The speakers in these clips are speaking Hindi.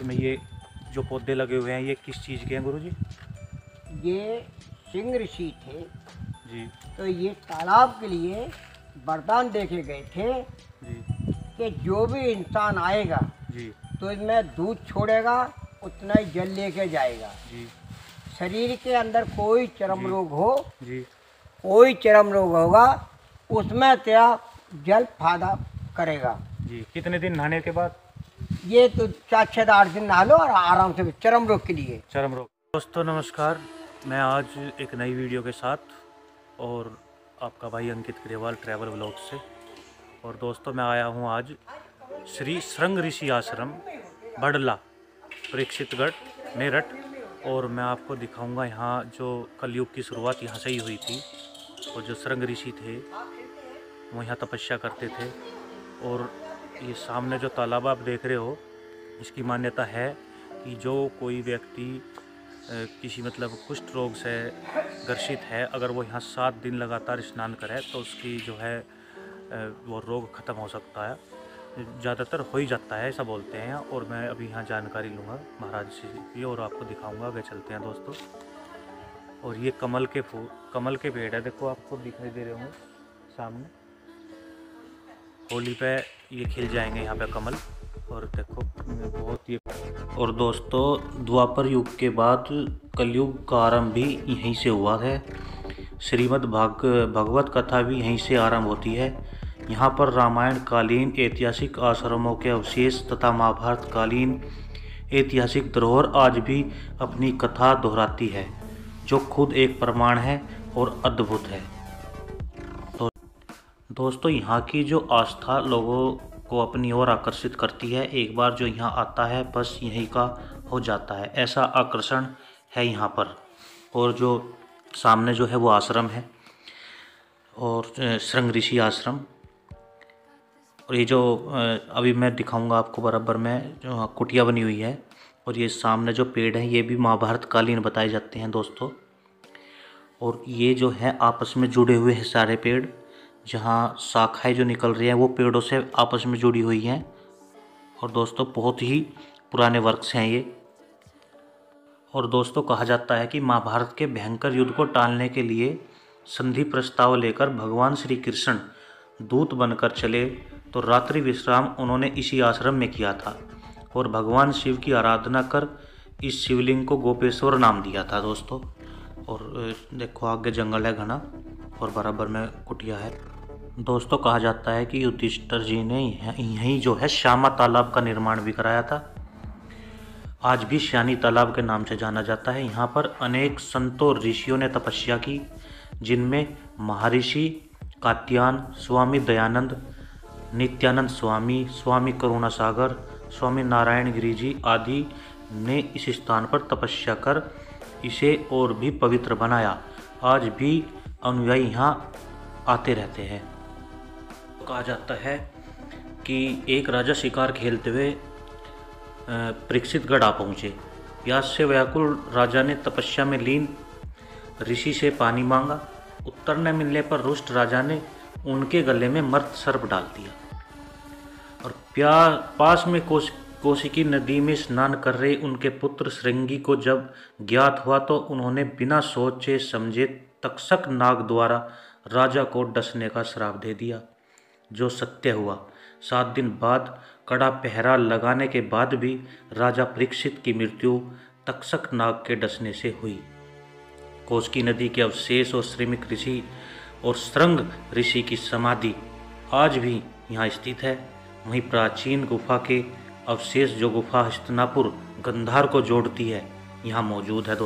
इसमें ये जो पौधे लगे हुए हैं ये किस चीज़ के हैं गुरुजी? ये सिंह ऋषि थे, जी तो ये तालाब के लिए वरदान देके गए थे जी कि जो भी इंसान आएगा जी तो इसमें दूध छोड़ेगा, उतना ही जल लेके जाएगा। जी शरीर के अंदर कोई चर्म जी रोग हो, जी कोई चर्म रोग होगा, उसमें तेरा जल फायदा करेगा। जी। कितने दिन नहाने के बाद? ये तो 4 से 8 दिन नहा लो और आराम से, चर्म रोग के लिए। चरम रोग। दोस्तों नमस्कार, मैं आज एक नई वीडियो के साथ और आपका भाई अंकित ग्रेवाल ट्रैवल व्लॉग से। और दोस्तों मैं आया हूँ आज श्री श्रृंग ऋषि आश्रम बड़ला, परीक्षितगढ़, मेरठ। और मैं आपको दिखाऊंगा यहाँ जो कलयुग की शुरुआत यहाँ से ही हुई थी और जो श्रृंग ऋषि थे वो यहाँ तपस्या करते थे। और ये सामने जो तालाब आप देख रहे हो, इसकी मान्यता है कि जो कोई व्यक्ति किसी मतलब कुष्ठ रोग से ग्रसित है, अगर वो यहाँ 7 दिन लगातार स्नान करे तो उसकी जो है वो रोग ख़त्म हो सकता है। ज़्यादातर हो ही जाता है ऐसा बोलते हैं। और मैं अभी यहाँ जानकारी लूँगा महाराज जी की और आपको दिखाऊंगा। आगे चलते हैं दोस्तों। और ये कमल के पेड़ है, देखो आपको दिखाई दे रहे होंगे सामने। होली पे ये खिल जाएंगे यहाँ पे कमल। और देखो बहुत ये। और दोस्तों द्वापर युग के बाद कलयुग का आरंभ भी यहीं से हुआ है। श्रीमद् भगवत कथा भी यहीं से आरंभ होती है। यहाँ पर रामायण कालीन ऐतिहासिक आश्रमों के अवशेष तथा महाभारत कालीन ऐतिहासिक धरोहर आज भी अपनी कथा दोहराती है, जो खुद एक प्रमाण है और अद्भुत है। दोस्तों यहाँ की जो आस्था लोगों को अपनी ओर आकर्षित करती है। एक बार जो यहाँ आता है बस यहीं का हो जाता है, ऐसा आकर्षण है यहाँ पर। और जो सामने जो है वो आश्रम है और श्रृंग ऋषि आश्रम। और ये जो अभी मैं दिखाऊंगा आपको बराबर में जो कुटिया बनी हुई है। और ये सामने जो पेड़ हैं ये भी महाभारत कालीन बताए जाते हैं दोस्तों। और ये जो है आपस में जुड़े हुए हैं सारे पेड़, जहाँ शाखाएं जो निकल रही हैं वो पेड़ों से आपस में जुड़ी हुई हैं। और दोस्तों बहुत ही पुराने वृक्ष हैं ये। और दोस्तों कहा जाता है कि महाभारत के भयंकर युद्ध को टालने के लिए संधि प्रस्ताव लेकर भगवान श्री कृष्ण दूत बनकर चले तो रात्रि विश्राम उन्होंने इसी आश्रम में किया था। और भगवान शिव की आराधना कर इस शिवलिंग को गोपेश्वर नाम दिया था दोस्तों। और देखो आगे जंगल है घना और बराबर में कुटिया है। दोस्तों कहा जाता है कि युधिष्ठिर जी ने यहीं जो है श्यामा तालाब का निर्माण भी कराया था। आज भी श्यानी तालाब के नाम से जाना जाता है। यहाँ पर अनेक संतों ऋषियों ने तपस्या की, जिनमें महर्षि कात्यायन, स्वामी दयानंद, नित्यानंद स्वामी, स्वामी करुणासागर, स्वामी नारायण गिरि जी आदि ने इस स्थान पर तपस्या कर इसे और भी पवित्र बनाया। आज भी अनुयायी यहाँ आते रहते हैं। कहा जाता है कि एक राजा शिकार खेलते हुए परीक्षितगढ़ आ पहुँचे। प्यास से व्याकुल राजा ने तपस्या में लीन ऋषि से पानी मांगा। उत्तर न मिलने पर रुष्ट राजा ने उनके गले में मर्त सर्प डाल दिया। और पास में कौशिकी नदी में स्नान कर रहे उनके पुत्र श्रृंगी को जब ज्ञात हुआ तो उन्होंने बिना सोचे समझे तक्षक नाग द्वारा राजा को डसने का श्राप दे दिया, जो सत्य हुआ। 7 दिन बाद कड़ा पहरा लगाने के बाद भी राजा परीक्षित की मृत्यु तक्षक नाग के डसने से हुई। कौशिकी नदी के अवशेष और श्रमिक ऋषि और श्रृंग ऋषि की समाधि आज भी यहाँ स्थित है। वहीं प्राचीन गुफा के अवशेष जो गुफा हस्तिनापुर गंधार को जोड़ती है यहाँ मौजूद है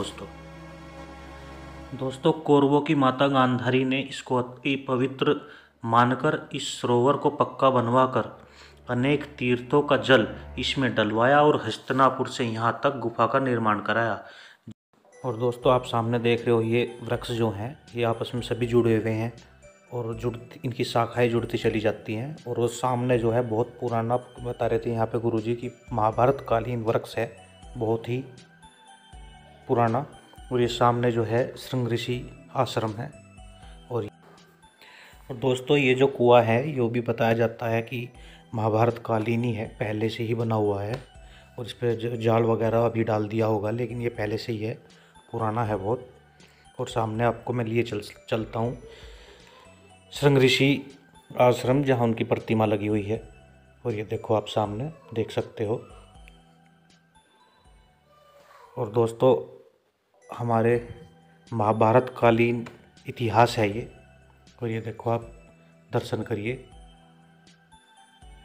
दोस्तों कौरवों की माता गांधारी ने इसको अति पवित्र मानकर इस सरोवर को पक्का बनवाकर अनेक तीर्थों का जल इसमें डलवाया और हस्तिनापुर से यहाँ तक गुफा का निर्माण कराया। और दोस्तों आप सामने देख रहे हो ये वृक्ष जो हैं ये आपस में सभी जुड़े हुए हैं और इनकी शाखाएं जुड़ती चली जाती हैं। और वो सामने जो है बहुत पुराना बता रहे थे यहाँ पे गुरुजी की महाभारत कालीन वृक्ष है, बहुत ही पुराना। और ये सामने जो है श्रृंग ऋषि आश्रम है। और दोस्तों ये जो कुआं है ये भी बताया जाता है कि महाभारत कालीन ही है, पहले से ही बना हुआ है। और इस पर जाल वगैरह अभी डाल दिया होगा, लेकिन ये पहले से ही है, पुराना है बहुत। और सामने आपको मैं लिए चलता हूँ शृंग ऋषि आश्रम, जहाँ उनकी प्रतिमा लगी हुई है। और ये देखो, आप सामने देख सकते हो। और दोस्तों, हमारे महाभारत कालीन इतिहास है ये। और ये देखो, आप दर्शन करिए,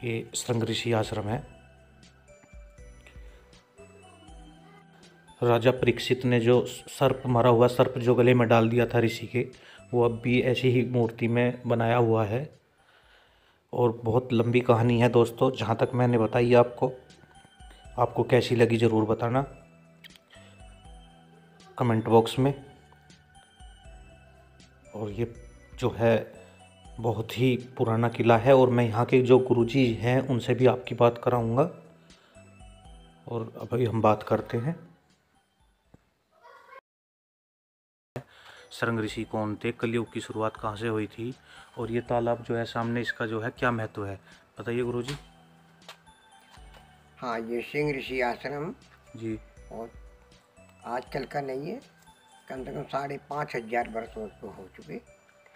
ये शृंग ऋषि आश्रम है। राजा परीक्षित ने जो सर्प मारा हुआ, सर्प जो गले में डाल दिया था ऋषि के, वो अब भी ऐसी ही मूर्ति में बनाया हुआ है। और बहुत लंबी कहानी है दोस्तों, जहाँ तक मैंने बताई आपको कैसी लगी ज़रूर बताना कमेंट बॉक्स में। और ये जो है बहुत ही पुराना किला है, और मैं यहाँ के जो गुरुजी हैं उनसे भी आपकी बात कराऊंगा। और अभी हम बात करते हैं शृंग ऋषि कौन थे, कलयुग की शुरुआत कहाँ से हुई थी, और ये तालाब जो है सामने, इसका जो है क्या महत्व है, बताइए गुरुजी। हाँ, ये शृंग ऋषि आश्रम जी। और आजकल का नहीं है, कम से कम 5,500 वर्ष उसको हो चुके।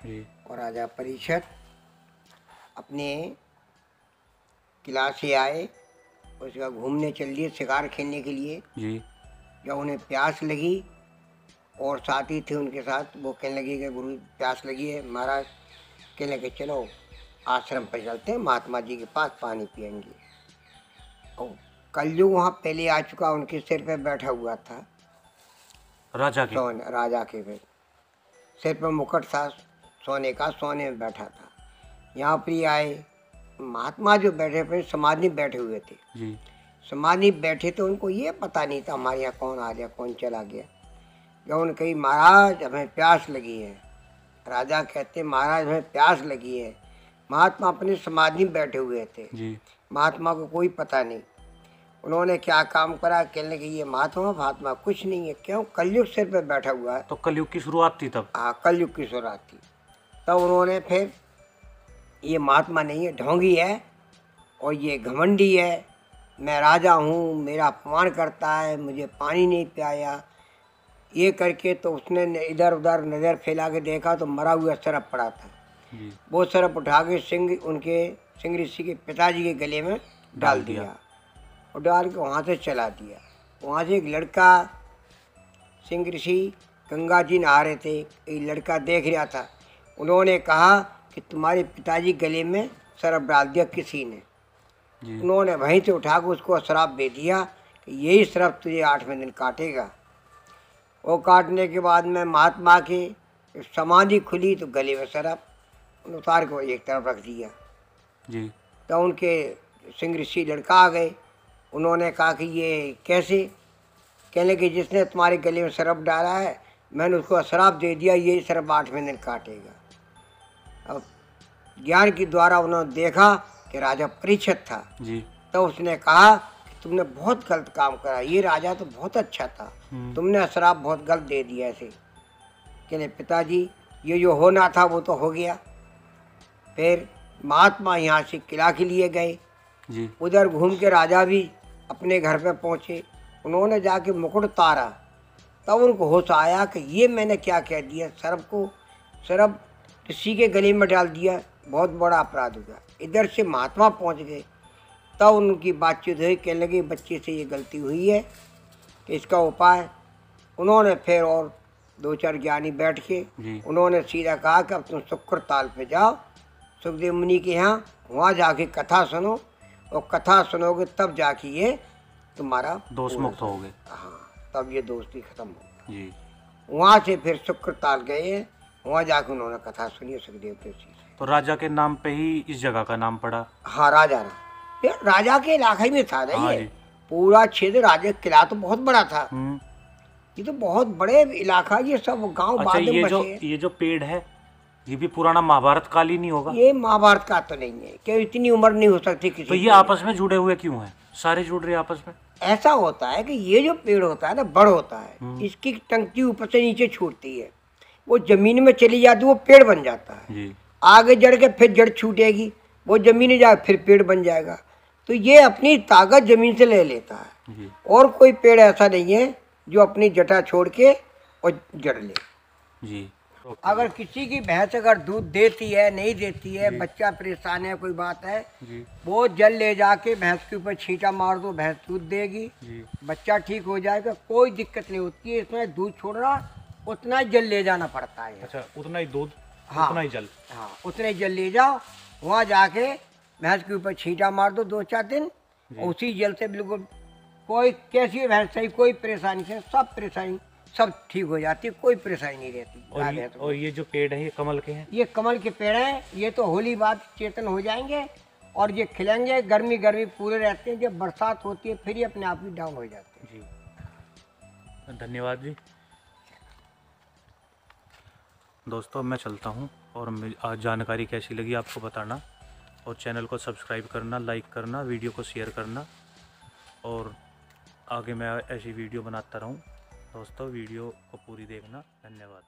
जी। और राजा परीक्षित अपने किला से आए, उसका घूमने चल दिए शिकार खेलने के लिए। जी। जब उन्हें प्यास लगी और साथी थे उनके साथ, वो कहने लगे कि गुरु प्यास लगी है। महाराज कहने लगे चलो आश्रम पर चलते हैं, महात्मा जी के पास पानी पियेंगे। और कलयुग वहाँ पहले आ चुका, उनके सिर पे बैठा हुआ था, राजा के राजा के सिर पर मुकुट था सोने का, सोने में बैठा था। यहाँ पर ही आए महात्मा जो बैठे पे समाधि बैठे हुए थे। जी। समाधि बैठे तो उनको ये पता नहीं था हमारे यहाँ कौन आ गया कौन चला गया। जब उन्होंने कही महाराज हमें प्यास लगी है, राजा कहते महाराज हमें प्यास लगी है। महात्मा अपनी समाधि में बैठे हुए थे। जी। महात्मा को कोई पता नहीं उन्होंने क्या काम करा। कहने लगे ये महात्मा कुछ नहीं है, क्यों कलयुग सिर पे बैठा हुआ है। तो कलयुग की शुरुआत थी तब। हाँ, कलयुग की शुरुआत थी। तब उन्होंने फिर ये महात्मा नहीं है, ढोंगी है और ये घमंडी है, मैं राजा हूँ, मेरा अपमान करता है, मुझे पानी नहीं पिलाया, ये करके। तो उसने इधर उधर नज़र फैला के देखा तो मरा हुआ सरप पड़ा था। वो सरप उठा के सिंह ऋषि के पिताजी के गले में डाल दिया और डाल के वहाँ से चला दिया। वहाँ से एक लड़का, सिंह ऋषि गंगा जी नहा रहे थे, एक लड़का देख रहा था। उन्होंने कहा कि तुम्हारे पिताजी गले में सरप डाल दिया किसी ने। उन्होंने वहीं से उठा के उसको श्राप दे दिया कि यही सरप तुझे 8वें दिन काटेगा। वो काटने के बाद में महात्मा की समाधि खुली तो गले में सरप उतार को एक तरफ रख दिया। जी। तो उनके सिंह ऋषि लड़का आ गए। उन्होंने कहा कि ये कैसे? कहने कि जिसने तुम्हारे गले में सरप डाला है मैंने उसको श्राप दे दिया, यही सरप 8वें दिन काटेगा। अब ज्ञान के द्वारा उन्होंने देखा कि राजा परीक्षित था। जी। तो उसने कहा कि तुमने बहुत गलत काम करा, ये राजा तो बहुत अच्छा था, तुमने श्राप बहुत गलत दे दिया ऐसे। कहने पिताजी ये जो होना था वो तो हो गया। फिर महात्मा यहाँ से किला के लिए गए। जी। उधर घूम के राजा भी अपने घर पे पहुँचे। उन्होंने जाके मुकुट उतारा, तब उनको होश आया कि ये मैंने क्या कह दिया, सरप ऋषि के गले में डाल दिया, बहुत बड़ा अपराध हुआ। इधर से महात्मा पहुँच गए, तब उनकी बातचीत हुई। कहने लगे बच्चे से ये गलती हुई है कि इसका उपाय। उन्होंने फिर और 2-4 ज्ञानी बैठ के उन्होंने सीधा कहा कि अब तुम शुक्र ताल पे जाओ सुखदेव मुनि के यहाँ, वहाँ जाके कथा सुनो, और कथा सुनोगे तब जाके ये तुम्हारा दोष मुक्त होगे। हाँ, तब ये दोस्ती खत्म हो जी। वहाँ से फिर शुक्र ताल गए, वहाँ जाके उन्होंने कथा सुनी सुखदेव ऋषि से। तो राजा के नाम पे ही इस जगह का नाम पड़ा। हाँ, राजा के इलाके में था ना। ये पूरा क्षेत्र राजा किला तो बहुत बड़ा था, ये तो बहुत बड़े इलाका, ये सब गांव अच्छा, बाद में बसे। ये जो पेड़ है ये भी पुराना महाभारत काल ही नहीं होगा? ये महाभारत का तो नहीं है, क्यों इतनी उम्र नहीं हो सकती किसी। तो ये आपस में जुड़े हुए क्यों हैं? सारे जुड़ रहे आपस में। ऐसा होता है कि ये जो पेड़ होता है ना, बड़ होता है, इसकी टंकी ऊपर से नीचे छूटती है, वो जमीन में चली जाती है, वो पेड़ बन जाता है जी। आगे जड़ के फिर जड़ छूटेगी, वो जमीन में जाए फिर पेड़ बन जाएगा। तो ये अपनी ताकत जमीन से ले लेता है जी और कोई पेड़ ऐसा नहीं है जो अपनी जटा छोड़ के और जड़ ले। जी। अगर किसी की भैंस अगर दूध देती है नहीं देती है, जी। बच्चा परेशान है, कोई बात है, जी वो जल ले जाके भैंस के ऊपर छींटा मार दो, भैंस दूध देगी, जी। बच्चा ठीक हो जाएगा, कोई दिक्कत नहीं होती है। इसमें दूध छोड़ना उतना ही जल ले जाना पड़ता है। अच्छा, उतना ही दूध, हाँ उतना ही जल। हाँ, उतने ही जल ले जाओ, वहाँ जाके भैंस के ऊपर छींटा मार दो 2-4 दिन, उसी जल से बिल्कुल कोई कैसी भैंस सही, कोई परेशानी से सब परेशानी सब ठीक हो जाती है, कोई परेशानी नहीं रहती। और ये जो पेड़ है ये कमल के हैं? ये कमल के पेड़ हैं, ये तो होली बाद चेतन हो जाएंगे और ये खिलेंगे, गर्मी गर्मी पूरे रहते हैं, जब बरसात होती है फिर ये अपने आप ही डाउन हो जाते हैं। जी धन्यवाद जी। दोस्तों मैं चलता हूँ, और आज जानकारी कैसी लगी आपको बताना, और चैनल को सब्सक्राइब करना, लाइक करना, वीडियो को शेयर करना, और आगे मैं ऐसी वीडियो बनाता रहूँ। दोस्तों वीडियो को पूरी देखना। धन्यवाद।